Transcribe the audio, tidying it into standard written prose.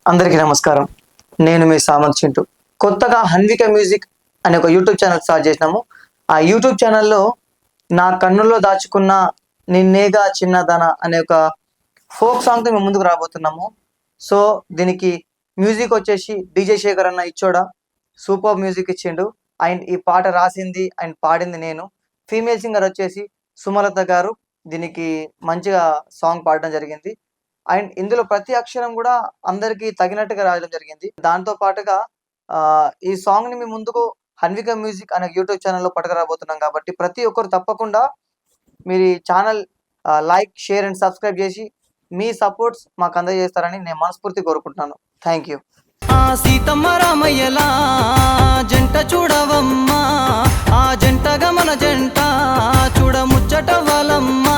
అందరికీ నమస్కారం. నేను మీ సామంత్ చింటూ. కొత్తగా హన్విక మ్యూజిక్ అనే ఒక యూట్యూబ్ ఛానల్ స్టార్ట్ చేసినాము. ఆ యూట్యూబ్ ఛానల్లో నా కన్నుల్లో దాచుకున్న నిన్నేగా చిన్నదన అనే ఒక ఫోక్ సాంగ్తో మేము ముందుకు రాబోతున్నాము. సో దీనికి మ్యూజిక్ వచ్చేసి డీజే శేఖర్ అన్న ఇచ్చోడా సూపర్ మ్యూజిక్ ఇచ్చిండు. అండ్ ఈ పాట రాసింది అండ్ పాడింది నేను. ఫీమేల్ సింగర్ వచ్చేసి సుమలత గారు దీనికి మంచిగా సాంగ్ పాడడం జరిగింది. అండ్ ఇందులో ప్రతి అక్షరం కూడా అందరికి తగినట్టుగా రాయడం జరిగింది. దాంతో పాటుగా ఈ సాంగ్ ని మీ ముందుకు హన్విక మ్యూజిక్ అనే యూట్యూబ్ ఛానల్లో పట్టుకురాబోతున్నాం కాబట్టి ప్రతి ఒక్కరు తప్పకుండా మీరు ఈ channel like, share and subscribe చేసి మీ సపోర్ట్స్ మాకు అందజేస్తారని నేను మనస్ఫూర్తి కోరుకుంటున్నాను. Thank you. ఆ సీతమ్మ రామయ్యలా జంట చూడవమ్మా, ఆ జంటగా మన జంట చూడ ముచ్చటవలమ్మా.